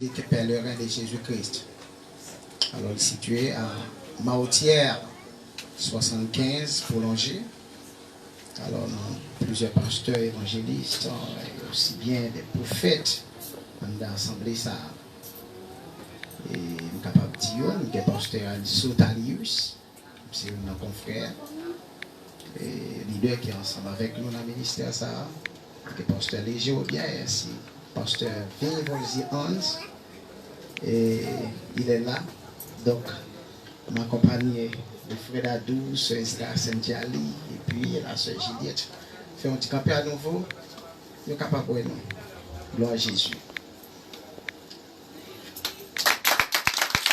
des pèlerins de Jésus-Christ. Alors, situé à Maotière, 75, prolongé. Alors, nous, plusieurs pasteurs évangélistes, et aussi bien des prophètes, on a assemblé ça. Et nous sommes capables de dire, nous sommes pasteur Sotalius, c'est un confrère, et leader qui est ensemble avec nous dans le ministère, ça. Le pasteur Légio, bien, ainsi, pasteur Vinvolzi Hans, et il est là. Donc, m'accompagner le frère Adou, sœur Esra Saint-Diali, et puis la sœur Juliette. Fait un petit campé à nouveau, nous sommes capables de nous. Gloire à Jésus.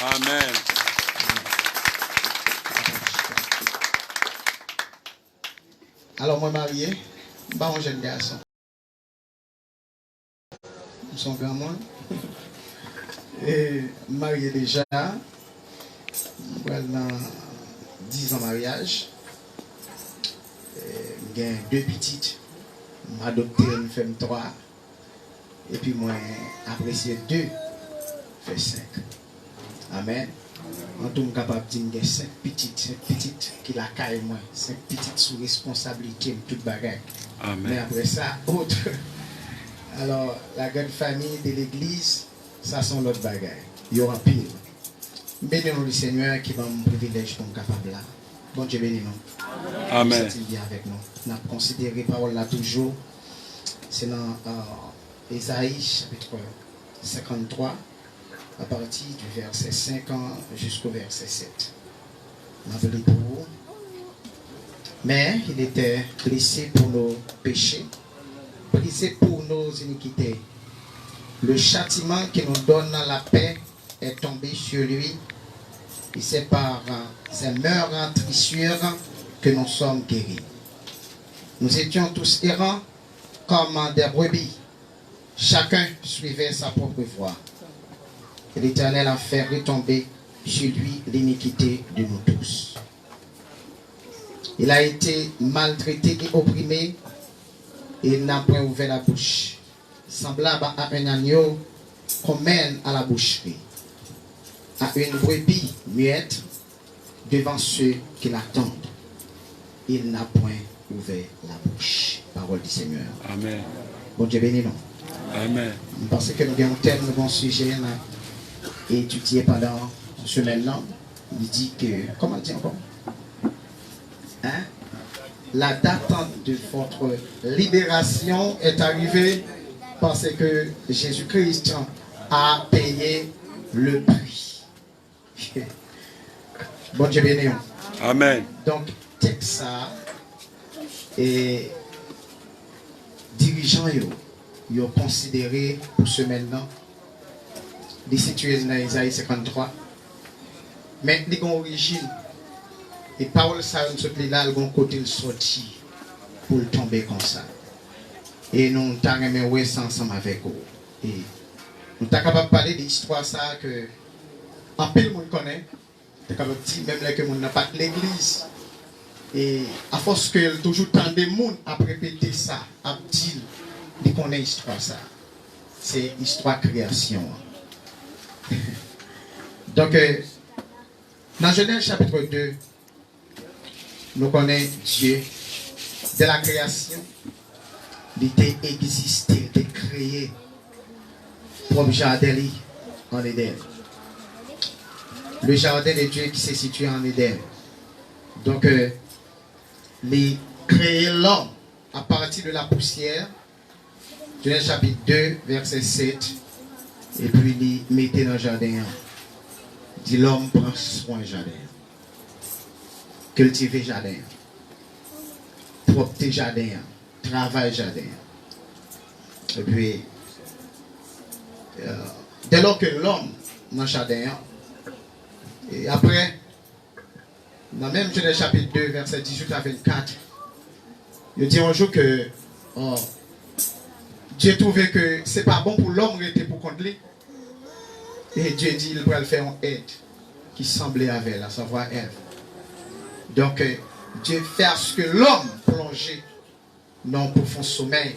Amen. Alors, moi, marié, je suis un jeune garçon. Nous sommes grand monde. Et marié déjà. Dans 10 ans de mariage. J'ai 2 petites. J'ai adopté une femme 3. Et puis moi, apprécié 2, fait 5. Amen. En tout, je suis capable de dire 5 petites qui la caille moi. 5 petites sous responsabilité, toute bagarre. Amen. Mais après ça, autre. Alors, la grande famille de l'église, ça sont l'autre bagarre. Il y aura pire. Bénissons le Seigneur qui va me privilège pour me capable là. Bon Dieu bénis nous. Amen. C'est bien avec nous. On a considéré parole là toujours. C'est dans Ésaïe chapitre 53 à partir du verset 5 jusqu'au verset 7. On a lu pour vous. Mais il était blessé pour nos péchés, brisé pour nos iniquités. Le châtiment qui nous donne la paix est tombé sur lui, et c'est par ses meurtrissures que nous sommes guéris. Nous étions tous errants comme des brebis. Chacun suivait sa propre voie. Et l'Éternel a fait retomber sur lui l'iniquité de nous tous. Il a été maltraité et opprimé, et il n'a point ouvert la bouche. Semblable à un agneau qu'on mène à la boucherie, à une brebis muette devant ceux qui l'attendent. Il n'a point ouvert la bouche. Parole du Seigneur. Amen. Bon Dieu béni nous. Amen. Parce que nous avons un thème, un bon sujet et étudié pendant ce semaine-là. Il dit que, comment dire encore? Hein? La date de votre libération est arrivée parce que Jésus-Christ a payé le prix. Bon Dieu béni. Amen. Donc, texte ça et dirigeants ils ont considéré pour ce maintenant les situés dans Isaïe 53. Mais ils ont origine et parole ça nous là le côté sorti pour tomber comme ça. Et nous t'avons mis ensemble avec vous. Et nous sommes capables de parler de l'histoire ça que en pile monde connaît. Nous sommes capables de dire même là que monde n'a pas de l'église. Et à force que toujours tant de monde à répéter ça, à dire de connaître l'histoire ça. C'est histoire création. Donc dans Genèse chapitre 2, nous connaissons Dieu de la création. Il était existé, il était créé pour jardin en Éden. Le jardin de Dieu qui s'est situé en Éden. Donc, il créé l'homme à partir de la poussière. Genèse chapitre 2, verset 7. Et puis, il mettait dans le jardin. Il dit l'homme prend soin du jardin. Cultiver le jardin. Propter le jardin. Travail jardin. Et puis, dès lors que l'homme dans le jardin, et après, dans même Genèse chapitre 2, verset 18 à 24, il dit un jour que Dieu trouvait que ce n'est pas bon pour l'homme rester pour contre lui. Et Dieu dit il va le faire en aide qui semblait avec elle, à savoir Ève. Donc, Dieu fait à ce que l'homme plonge dans un profond sommeil.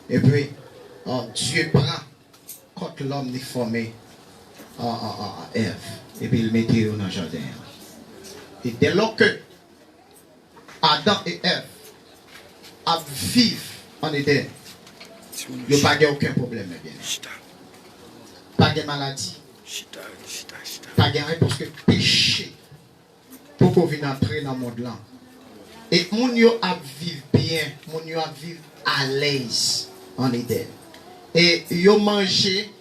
Et puis, Dieu prend quand l'homme est formé Ève. Et puis il mettait dans le jardin. Et dès lors que Adam et Ève vivent en Éden, il n'y a pas aucun problème. Pas de maladie. Pas de parce que péché pour qu'on vienne entrer dans le monde là. Et mon yo a vivre bien, mon yo a vivre à l'aise en Éden. Et yo manger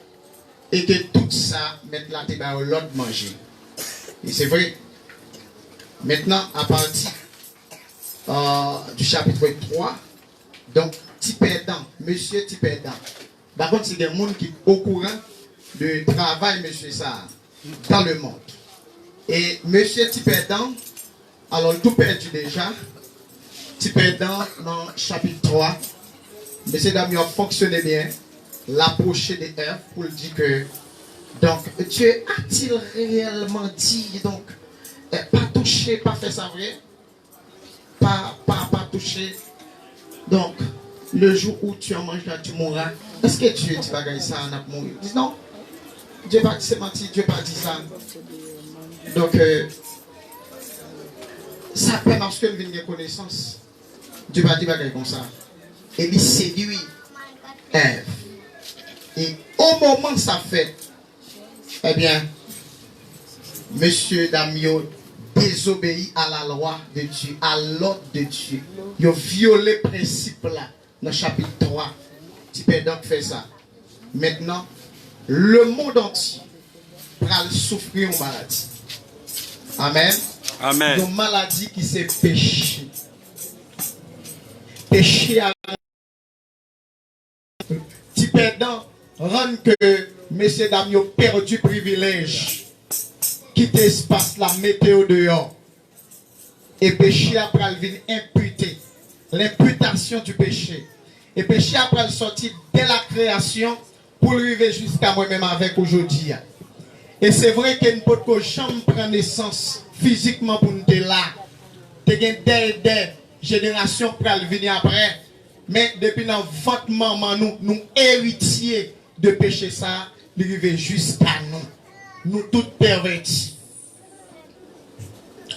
et que tout ça mettre la tête à l'autre manger. Et c'est vrai. Maintenant à partir du chapitre 3, donc petit perdant, monsieur petit perdant. Par contre c'est des gens qui sont au courant de travail monsieur ça dans le monde. Et monsieur petit perdant, alors tout perdu déjà. Petit perdant dans chapitre 3, monsieur Damien a fonctionné bien, l'approcher des Ève pour lui dire que donc Dieu a-t-il réellement dit donc pas toucher, pas faire ça vrai, pas toucher. Donc le jour où tu en mangeras, tu mourras. Est-ce que Dieu dit bagaille ça on a mourir? Il dit non. Dieu pas dit c'est menti, Dieu pas dit ça. Donc ça fait parce que nous avons connaissance. Dieu va dire comme ça. Et il séduit Ève. Et au moment où ça fait, eh bien, monsieur Damio désobéit à la loi de Dieu, à l'ordre de Dieu. Il a violé le principe là, dans le chapitre 3. Tu peux donc faire ça. Maintenant, le monde entier va souffrir une maladie. Amen. Amen. Une maladie qui c'est péché. Péché à ti perdant rend que messieurs dames ont perdu privilège quitter espace la météo dehors et péché après il vient imputer l'imputation du péché et péché après le sortir dès la création pour arriver jusqu'à moi-même avec aujourd'hui. Et c'est vrai que nous ne pouvons pas jamais prendre naissance physiquement pour nous être là. Des générations pour venir après. Mais depuis dans votre maman, nous héritiers de péché ça, arriver jusqu'à nous. Nous tous pervertis.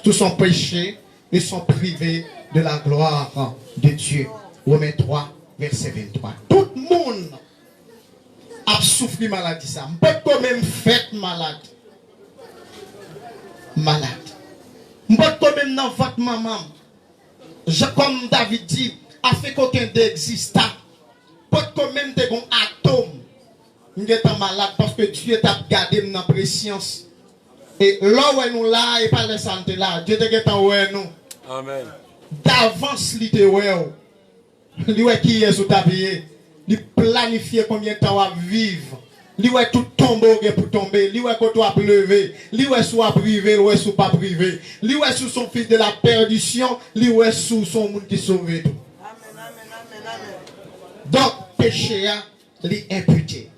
Tous sont péchés et sont privés de la gloire de Dieu. Romains 3, verset 23. Tout le monde a souffert maladie ça. Peut quand même fait malade. Malade. Peut quand même dans votre maman. Comme David dit, a fait qu'aucun d'existant. Peut quand même te bon atome. Nous sommes malade parce que Dieu t'a gardé dans la préscience. Et là où nous là et pas la santé là, Dieu t'a gardé nous. Amen. D'avance li te ouais. Li ouais qui est sous ta vie. Li planifier combien de temps à vivre. Li ouais tout tomber pour tomber. Li ouais quand tu as lever. Li ouais soit privé, li ouais soit pas privé. Li ouais sous son fils de la perdition. Li ouais sous son monde qui sauve tout. Donc péché a li imputé.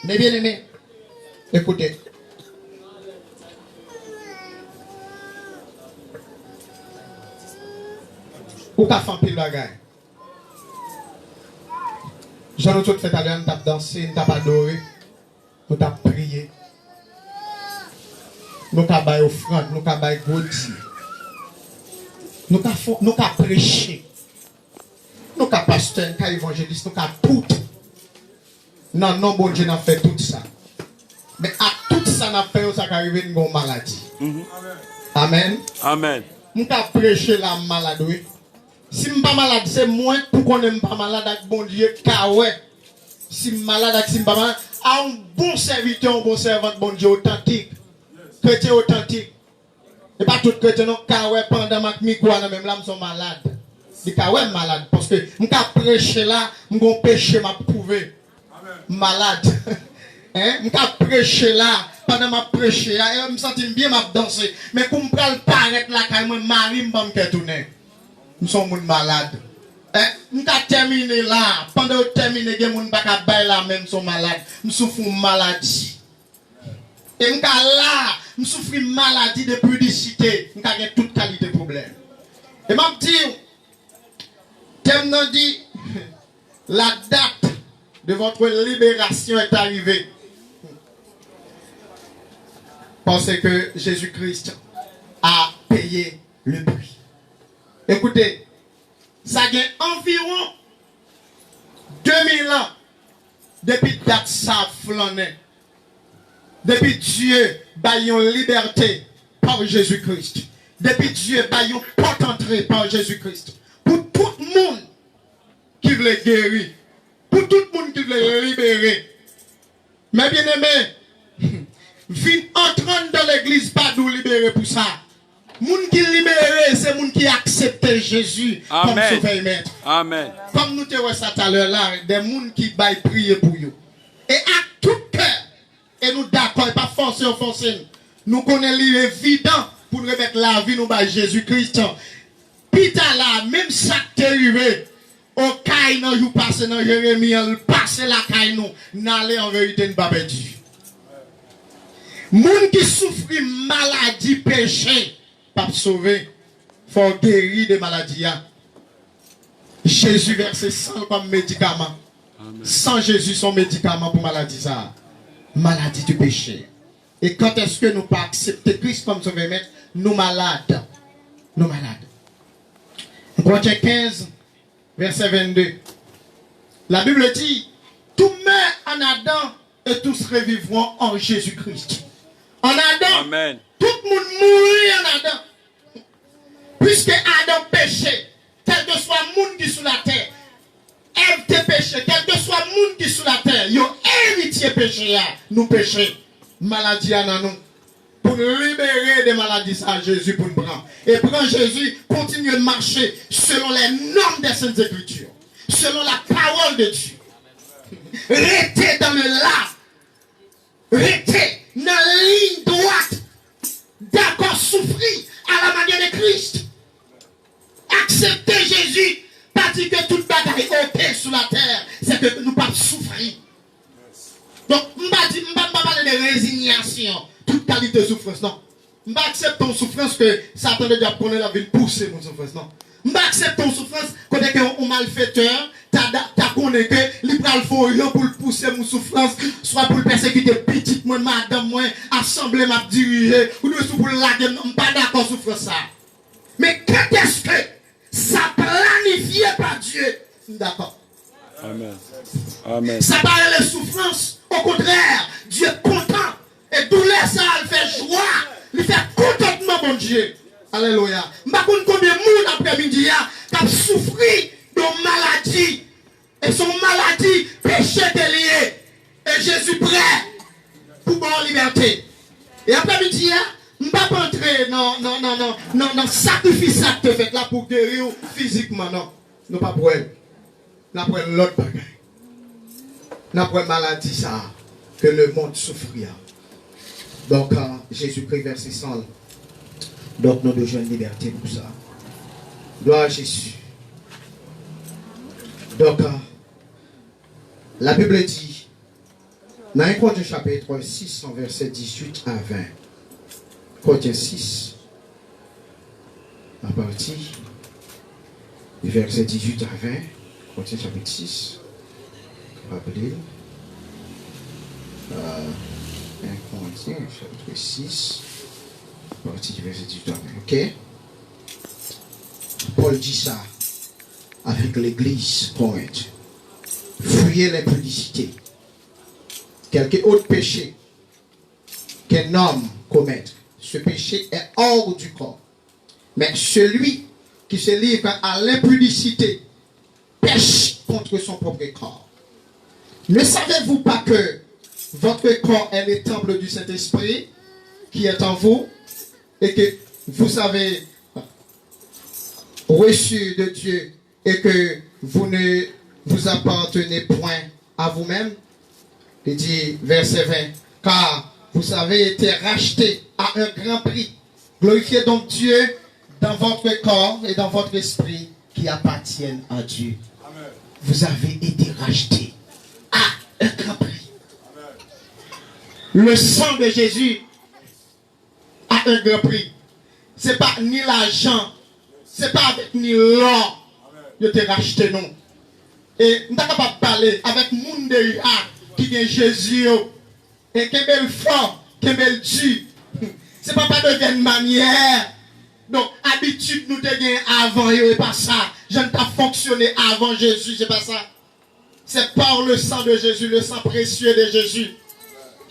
Mais bien aimé, écoutez. Ou ka fan pile bagay. Jean nous tout fait aller, nous t'a dansé, nous t'a adoré, nous t'a prié. Nous t'a bail offrande, nous t'a bail godi. Nous t'a prêché. Nous t'a pasteur, nous t'a évangéliste, nous t'a tout. Non, non, bon Dieu n'a fait tout ça. Mais à tout ça n'a fait ça qu'arrive une bonne maladie. Amen. Amen. Nous t'a prêché la maladie. Si je ne suis pas malade, c'est moins pour qu'on n'aime pas malade avec bon Dieu. Car ouais, si je suis malade avec si je ne suis pas malade, un bon serviteur, un bon servant, bon Dieu authentique. Chrétien authentique. Et pas tout chrétien, non, car ouais, pendant ma micro, même là, je suis malade. Je suis malade. Parce que je suis prêché là, je suis péché, je prouvé. Malade. Hein? Je suis prêché là, pendant ma prêché, je me sens bien, je danser. Mais pour me paraître là, quand je marie, je me tourner. Nous sommes malades. Nous avons terminé là. Pendant que nous terminé, nous ne pouvons pas là même sont malades. Nous souffrons de maladie. Et nous sommes là. Nous souffrons de maladie de pudicité. Nous avons toute qualité de problème. Et je dis, Thème dit, la date de votre libération est arrivée. Parce que Jésus-Christ a payé le prix. Écoutez, ça gagne environ 2000 ans depuis date ça flânait. Depuis Dieu baille une liberté par Jésus-Christ. Depuis Dieu baille une porte entrée par Jésus-Christ. Pour tout le monde qui veut guérir. Pour tout le monde qui veut libérer. Mais bien aimé, viens entrant dans l'église pas nous libérer pour ça. Moun qui libéré, c'est moun qui accepte Jésus comme sauveur et maître. Amen. Comme nous te voyons ça tout à l'heure là, des moun qui baillent prier pour vous. Et à tout cœur, et nous d'accord, et pas forcer ou forcer. Nous connaissons l'évident pour nous remettre la vie nous par Jésus-Christ. Pita là, même ça qui est arrivé, au caille nan you passe dans Jérémie, il passe la caille nous, n'allez en vérité ne pas perdu. Moun qui souffre maladie, péché, pas sauver, faut guérir des maladies. Jésus versé 100 comme médicament. Amen. Sans Jésus, son médicament pour maladie ça. Maladie du péché. Et quand est-ce que nous pas accepter Christ comme sauveur maître, nous malades. Nous malades. Corinthiens 15, verset 22. La Bible dit, tout meurt en Adam et tous revivront en Jésus-Christ. En Adam, Amen. Tout le monde mourit en Adam. Puisque Adam péchait, quel que soit le monde qui est sous la terre, Ève te péché, quel que soit le monde qui est sous la terre, ils ont héritier péché, nous péchons. Maladie à nous. Pour nous libérer des maladies, ça, Jésus pour nous prendre. Et prendre Jésus, continue de marcher selon les normes des Saintes Écritures, selon la parole de Dieu. Restez dans le là. Restez dans la ligne droite. D'accord, souffrir à la manière de Christ. Accepter Jésus. Pas dire que toute bagaille est sur la terre. C'est que nous ne pas souffrir. Donc, je ne vais pas parler de résignation. Toute qualité de souffrance, non. Je ne vais pas accepter ton souffrance que Satan a déjà prendre la vie pousser mon souffrance, non. Je ne vais pas accepter ton souffrance quand tu es un malfaiteur. Tu as connu que l'ibral faut rien pour pousser mon souffrance, soit pour persécuter petite moi, madame moi, assemblée m'a dirigé, ou de pour la gueule, je ne suis pas d'accord souffrance ça. Mais quand est-ce que ça planifié par Dieu? D'accord. Amen. Amen. Ça parle de souffrance. Au contraire, Dieu est content. Et douleur, ça, il fait joie. Il fait contentement, mon Dieu. Alléluia. Je ne sais pas combien de monde après-midi qui a souffert de maladie. Et son maladie, péché est lié. Et Jésus prêt pour bonne liberté. Et après-midi, je ne vais pas entrer dans sacrifice que tu fais là pour guérir physiquement. Non, non pas pour elle. Non, pour l'autre bagaille. Non, pour maladie ça, que le monde souffrit. Donc, Jésus-Christ, verset 100. Donc, nous devons une liberté pour ça. Gloire à Jésus. Donc, la Bible dit, dans 1 Corinthiens chapitre 6, verset 18 à 20. Corinthiens 6, à partir du verset 18 à 20. Corinthiens chapitre 6. Rappelez. 1 Corinthiens chapitre 6, à partir du verset 18 à 20. Ok? Paul dit ça avec l'église Corinthe. Fuyez l'impudicité. Quelque autre péché qu'un homme commette, ce péché est hors du corps. Mais celui qui se livre à l'impudicité pêche contre son propre corps. Ne savez-vous pas que votre corps est le temple du Saint-Esprit qui est en vous et que vous avez reçu de Dieu et que vous ne vous appartenez point à vous-même? Il dit, verset 20, car vous avez été rachetés à un grand prix. Glorifiez donc Dieu dans votre corps et dans votre esprit qui appartiennent à Dieu. Amen. Vous avez été rachetés à un grand prix. Amen. Le sang de Jésus a un grand prix. Ce n'est pas ni l'argent, ce n'est pas avec ni l'or que tu es racheté, non. Et nous sommes capables de parler avec le monde qui est Jésus. Et qui est belle femme, qui est belle Dieu, C'est pas de manière. Donc, habitude nous te gagner avant, et pas ça. Je ne t'ai fonctionné avant Jésus, c'est pas ça. C'est par le sang de Jésus, le sang précieux de Jésus.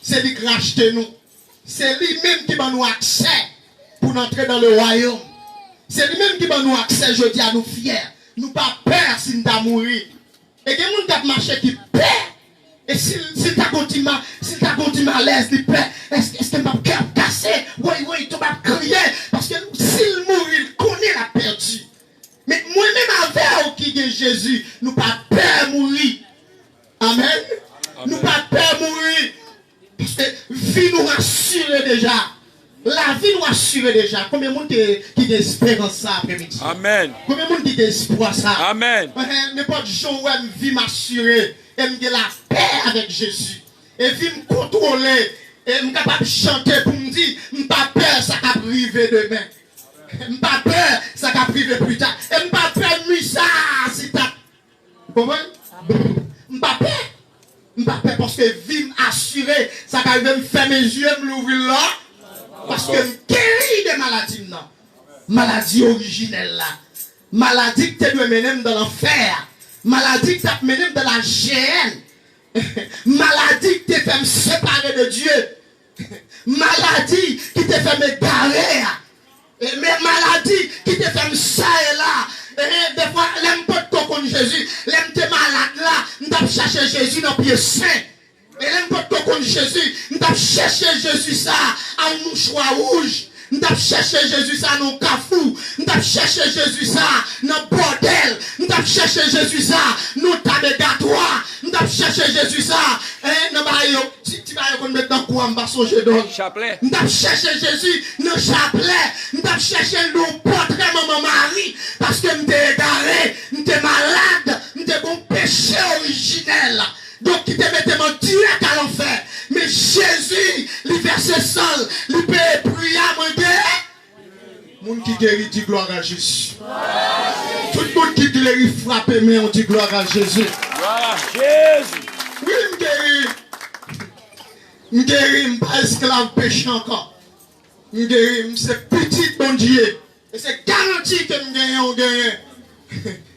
C'est lui qui rachète nous. C'est lui-même qui va nous accès pour entrer dans le royaume. C'est lui-même qui va nous accès, je dis à nous fiers. Nous pas peur si nous avons mourir. Et que nous avons marché qui peur. Et si tu as continué à l'aise, il peur. Est-ce que ma cœur cassé? Oui, tu vas crier. Parce que s'il mourit, il connaît la perdu. Mais moi-même avec qui est Jésus, nous pas peur mourir. Amen. Nous pas peur mourir. Parce que vie nous rassure déjà. La vie nous rassure déjà. Combien de monde qui a espérance ça après-midi? Amen. Combien de monde qui a espoir ça? Amen. N'importe jour où elle vie m'assurer. Elle me la paix avec Jésus. Et vie me contrôler. Et je suis capable de chanter pour me dire, je n'ai pas peur, ça va priver demain. Je n'ai pas peur, ça va priver plus tard. Et je n'ai pas peur de ça, si tu as. Vous comprenez? Je n'ai pas peur. Je n'ai pas peur parce que vie m'assurer, ça va me faire mes yeux, me l'ouvrir là. Parce que je guéris de maladies. Maladie originelle là. Maladie que tu dois mener dans l'enfer. Maladie qui t'a mené dans la GN. Maladie qui t'a fait me séparer de Dieu. Maladie qui t'a fait me garer. Mais maladie qui t'a fait me ça et là. Et des fois, l'aime pas de contre Jésus. L'aime t'es malade là. Nous t'as cherché Jésus dans le pied saint. Et l'aime pas de contre Jésus. Nous t'as cherché Jésus ça en mouchoir rouge. Nous avons cherché Jésus ça dans le cafou. Nous avons cherché Jésus ça dans le bordel. Nous avons cherché Jésus ça dans le tabernatoire. Nous avons cherché Jésus ça. Dans tu vas mettre dans quoi on va songer dans Chapelet. Nous avons cherché Jésus dans le chapelet. Nous avons cherché le portrait maman Marie. Parce que nous sommes égarés, nous sommes malades, nous sommes bon péché originel. Donc, qui te mettait mon direct à l'enfer. Mais Jésus, il versait seul, il peut prier à mon Dieu. Moun qui guérit dit gloire à Jésus. Tout le monde qui guérit frappe, mais on dit gloire à Jésus. Gloire à Jésus. Oui, je guéris. Je guéris, je ne suis pas esclave péché encore. Je guéris, c'est petit bon Dieu. Et c'est garanti que nous gagnons,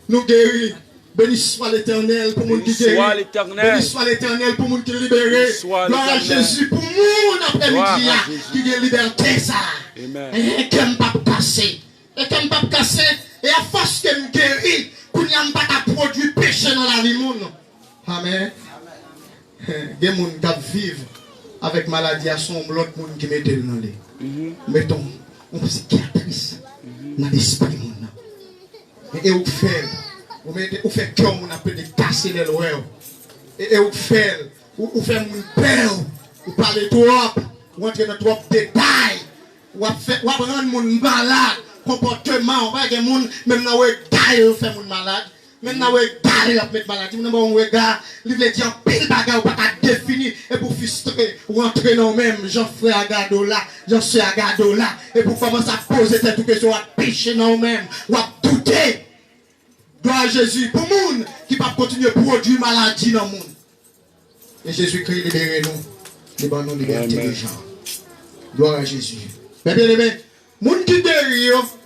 Nous guéris. Béni soit l'Éternel pour mon qui guérit. Béni soit l'Éternel pour mon qui libéré. Gloire à Jésus pour mon après-midi qui est liberté ça. Et que je pas casser. Et que je pas casser. Et à force que je guéris, qu'on n'y a pas produit péché dans la vie monde. Amen. Il y a des gens qui vivent avec maladie à son l'autre monde qui met dans les. Mettons, on psychiatrice dans l'esprit monde. Et vous faites. Vous faites comme on appelle des casser les lois. Et vous faites mon père, vous parlez trop, vous entrez dans trop de détails, vous rendre mon malade, comportement, vous voyez mon même dans le gars, vous faites mon malade, même dans le gars, vous faites malade, même dans le gars, vous voulez dire pile bagarre, vous pas définir, et pour frustrer, vous entrez dans même, Jean-Frère Agado là, Jean-Frère Agado là, et pour commencer à poser cette question, à picher dans même, ou à douter. Gloire à Jésus. Pour les gens qui ne peuvent pas continuer à produire maladie dans le monde. Et Jésus-Christ libère nous. Libère nous liberté des gens. Gloire à Jésus. Mais bien aimé, les gens qui guérissent,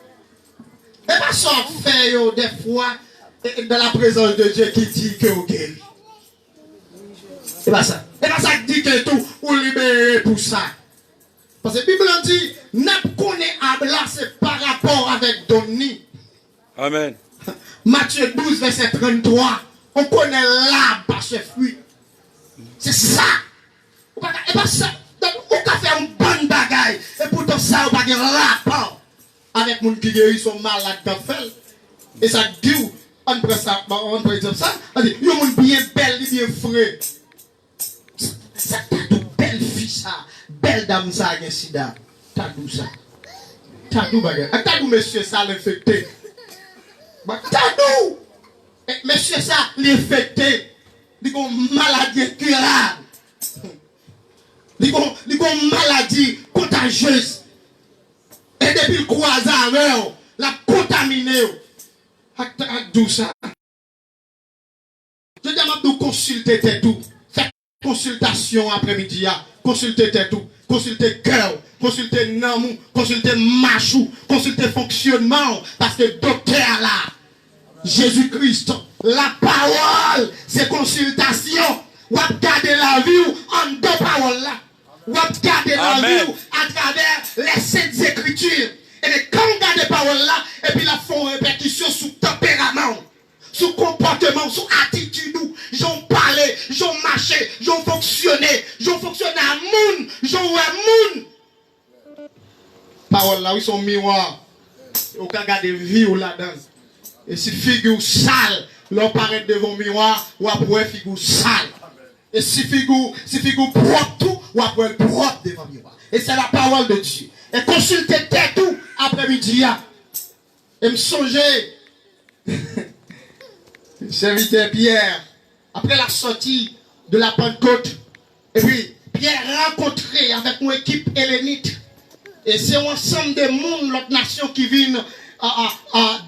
et pas ça fait des fois dans la présence de Dieu qui dit que vous guérissez. C'est pas ça. C'est pas ça qui dit que tout vous libérez pour ça. Parce que la Bible dit, n'a connaît à là, c'est par rapport avec Doni. Amen. Matthieu 12, verset 33. On connaît l'arbre par ses fruits. C'est ça. Et pas ça. On peut faire une bonne bagaille. Et pourtant, ça, on n'a pas de rapport avec les gens qui guérissent son malade dans fait. Et ça dit, on peut dire ça. On dit, il y a un monde bien belle, bien frais. Ça, t'as une belle fille, ça. Belle dame, ça, il y a sida. T'as d'où ça. T'as d'où bagaille. T'as d'où monsieur, ça, l'infecté. Tadou, monsieur ça, l'infecté, il y a une maladie incurable, il y a une maladie contagieuse. Et depuis le croiseur, la contaminé. Tadou ça. Je demande de consulter tout. Faites consultation après-midi, consultez tout, consultez cœur, consulter Namou, consulter Machou, consulter fonctionnement, parce que docteur là, Jésus-Christ, la parole, c'est consultation. Ou garder la vie en deux paroles là. Ou garder la vie à travers les saintes écritures. Et bien, quand on garde les paroles là, et puis la font répercussion sur tempérament, sur comportement, sur attitude, j'en parler, j'en marcher, j'en fonctionner à moun, j'en ouais moun. Paroles là, ils sont miroirs. Ou quand garder vie ou là-dedans. Et si figure sale, l'on paraît devant le miroir, ou après figure sale. Et si figure propre tout, ou après propre devant le miroir. Et c'est la parole de Dieu. Et consultez tout après-midi. Et me songer. Serviteur Pierre, après la sortie de la Pentecôte, et puis Pierre rencontré avec une équipe hellénite. Et c'est un ensemble de monde, l'autre nation qui vient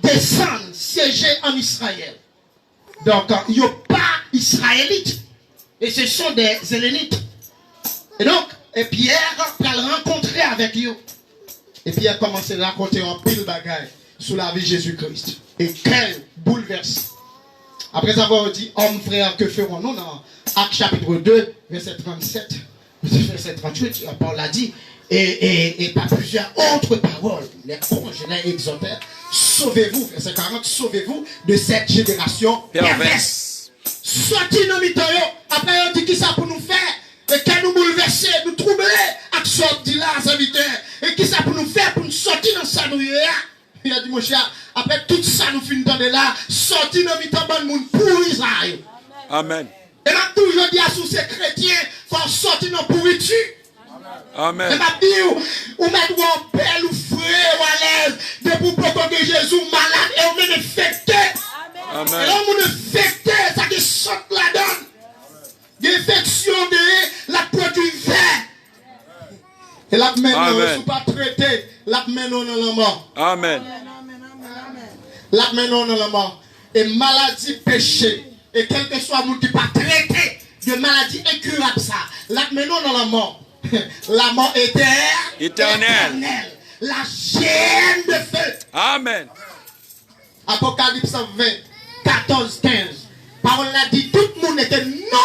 descendre, siéger en Israël. Donc, il n'y a pas israélites. Et ce sont des hellénites. Et donc, Pierre va le rencontrer avec eux. Et Pierre commence à raconter un pile bagaille sur la vie de Jésus-Christ. Et quel bouleverse. Après avoir dit, hommes, frères, que ferons-nous dans Actes chapitre 2, verset 37, verset 38, Paul l'a dit, et par plusieurs autres paroles, les congénères exhortèrent, sauvez-vous, verset 40, sauvez-vous de cette génération perverse. Sorti nos mitons, après on dit qui ça pour nous faire, et qu'elle nous bouleverser, nous troubler, avec sorti là, serviteur, et qui ça pour nous faire, pour nous sortir dans sa nouille. Il a dit, mon cher, après tout ça, nous finissons de là, sorti nos mitons, bon monde pour Israël. Amen. Et là, toujours dit à sous ces chrétiens, il faut sortir nos pourritures. Amen. Et m'a dit, ou mettre ou belle ou frère ou à l'aise, de pour protéger Jésus malade et on met infecté. Amen. Et là, on infecté, ça qui saute la donne. L'infection de la produit vert. Et là, maintenant, ne sont pas traités. Là, maintenant, dans la mort. Amen. Là, maintenant, dans la mort. Et maladie péché. Et quel que soit le monde qui n'est pas traité de maladie incurable, ça. Là, maintenant, dans la mort. La mort éternelle. La chaîne de feu. Amen. Apocalypse 20, 14, 15. Parole a dit, tout le monde était non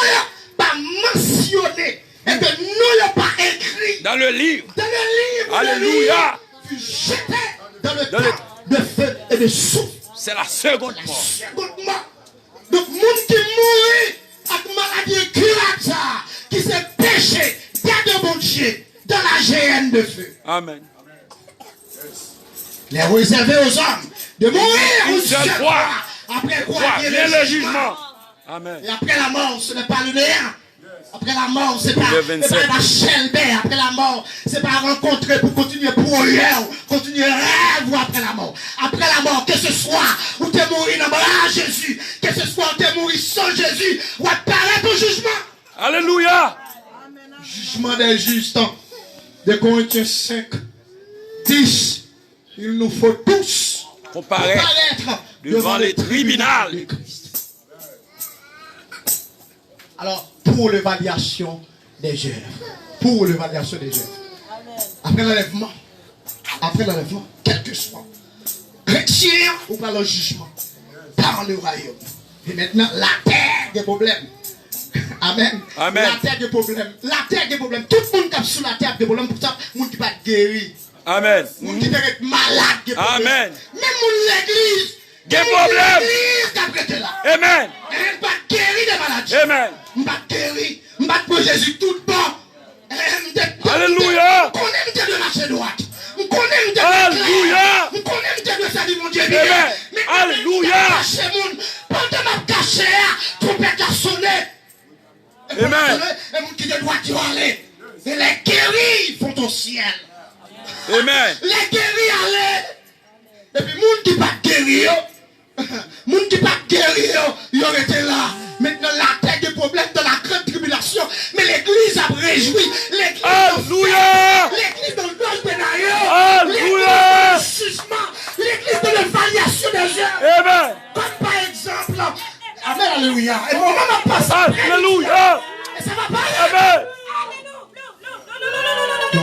pas mentionné. Et que non pas écrit. Dans le livre. Dans le livre. Alléluia. Fut jeté dans le tas de feu et de souffle. C'est la seconde mort. Seconde mort. Donc, monde qui mourit avec maladie incurable, qui s'est péché, garde bon Dieu, dans la géhenne de feu. Amen. Les réserver aux hommes de mourir une seule fois. Après quoi, il y a le jugement. Amen. Et après la mort, ce n'est pas le néant. Après la mort, c'est pas la chelbée. Après la mort, c'est pas rencontrer pour continuer projet, continuer rêve ou après la mort. Après la mort, que ce soit où tu es mort dans le bras Jésus, que ce soit où tu es mort sans Jésus, ou apparaître au jugement. Alléluia. Jugement des justes. De Corinthiens 5, 10. Il nous faut tous comparaître devant les tribunaux de Christ. Alors, pour l'évaluation des œuvres. Pour l'évaluation des œuvres. Après l'enlèvement, quel que soit, chrétien ou par le jugement, par le royaume. Et maintenant, la terre des problèmes. Amen. Amen. La terre des problèmes. La terre des problèmes. Tout le monde qui est sur la terre des problèmes, pour ça, le monde qui va guérir. Amen. Le monde qui va être malade. Amen. Même l'église. Des problèmes. L'église qui a prêté là. Amen. Elle va guérir des maladies. Amen. Je vais guérir. Je vais pour Jésus tout bon. Alléluia. Je connais de marcher droite. Je connais de Alléluia. Je connais de servir mon Dieu. Amen. Alléluia. Pendant ma cachée, trompette a sonné. Amen. Et mon qui doit y aller. Et les guéris font au ciel. Amen. Les guéris allaient. Et puis, moun qui pas guéri, moun qui pas guéri, il aurait été là. Maintenant, la terre des problèmes dans la grande tribulation. Mais l'église a réjoui. L'église Alléluia. L'église dans le cloche pénailleux. Alléluia. L'église de jugement. L'église de l'évaluation des œuvres. Amen. Comme par exemple. Amen, alléluia. Et mon maman passe. Alléluia. Et ça va pas. Amen. Non,